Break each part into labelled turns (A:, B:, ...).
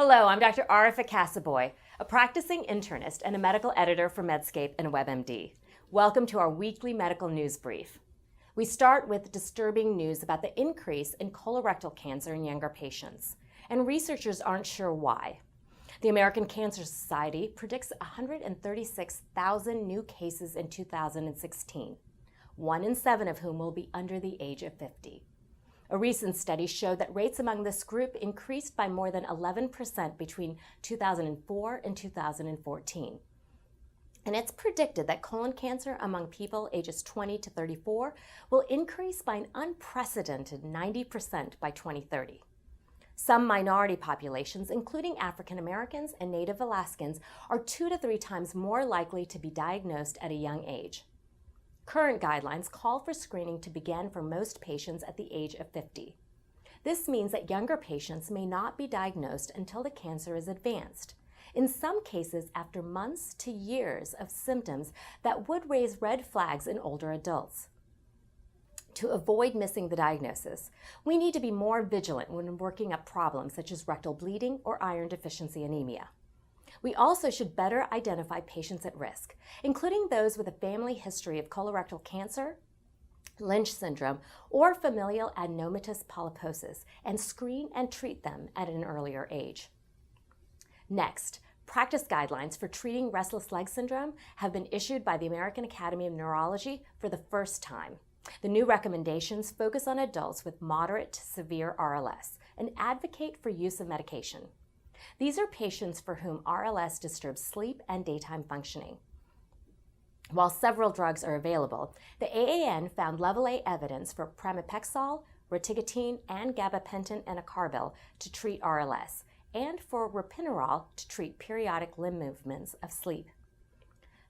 A: Hello, I'm Dr. Arefa Cassoobhoy, a practicing internist and a medical editor for Medscape and WebMD. Welcome to our weekly medical news brief. We start with disturbing news about the increase in colorectal cancer in younger patients, and researchers aren't sure why. The American Cancer Society predicts 136,000 new cases in 2016, 1 in 7 of whom will be under the age of 50. A recent study showed that rates among this group increased by more than 11% between 2004 and 2014. And it's predicted that colon cancer among people ages 20 to 34 will increase by an unprecedented 90% by 2030. Some minority populations, including African Americans and Native Alaskans, are 2 to 3 times more likely to be diagnosed at a young age. Current guidelines call for screening to begin for most patients at the age of 50. This means that younger patients may not be diagnosed until the cancer is advanced, in some cases after months to years of symptoms that would raise red flags in older adults. To avoid missing the diagnosis, we need to be more vigilant when working up problems such as rectal bleeding or iron deficiency anemia. We also should better identify patients at risk, including those with a family history of colorectal cancer, Lynch syndrome, or familial adenomatous polyposis, and screen and treat them at an earlier age. Next, practice guidelines for treating restless leg syndrome have been issued by the American Academy of Neurology for the first time. The new recommendations focus on adults with moderate to severe RLS and advocate for use of medication. These are patients for whom RLS disturbs sleep and daytime functioning. While several drugs are available, the AAN found level A evidence for pramipexole, rotigotine, and gabapentin and acarbel to treat RLS, and for ropinirole to treat periodic limb movements of sleep.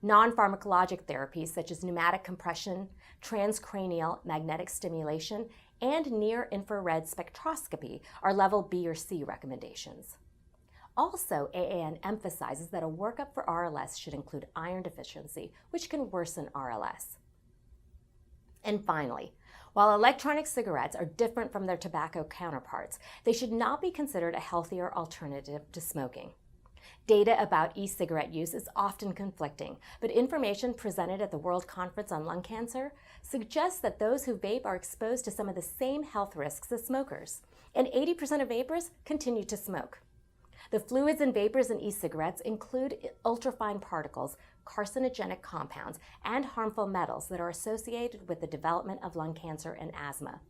A: Non-pharmacologic therapies such as pneumatic compression, transcranial magnetic stimulation, and near-infrared spectroscopy are level B or C recommendations. Also, AAN emphasizes that a workup for RLS should include iron deficiency, which can worsen RLS. And finally, while electronic cigarettes are different from their tobacco counterparts, they should not be considered a healthier alternative to smoking. Data about e-cigarette use is often conflicting, but information presented at the World Conference on Lung Cancer suggests that those who vape are exposed to some of the same health risks as smokers, and 80% of vapers continue to smoke. The fluids and vapors in e-cigarettes include ultrafine particles, carcinogenic compounds, and harmful metals that are associated with the development of lung cancer and asthma.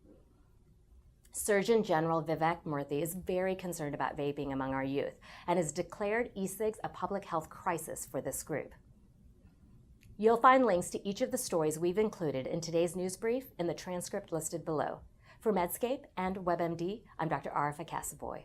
A: Surgeon General Vivek Murthy is very concerned about vaping among our youth and has declared e-cigs a public health crisis for this group. You'll find links to each of the stories we've included in today's news brief in the transcript listed below. For Medscape and WebMD, I'm Dr. Arefa Cassoobhoy.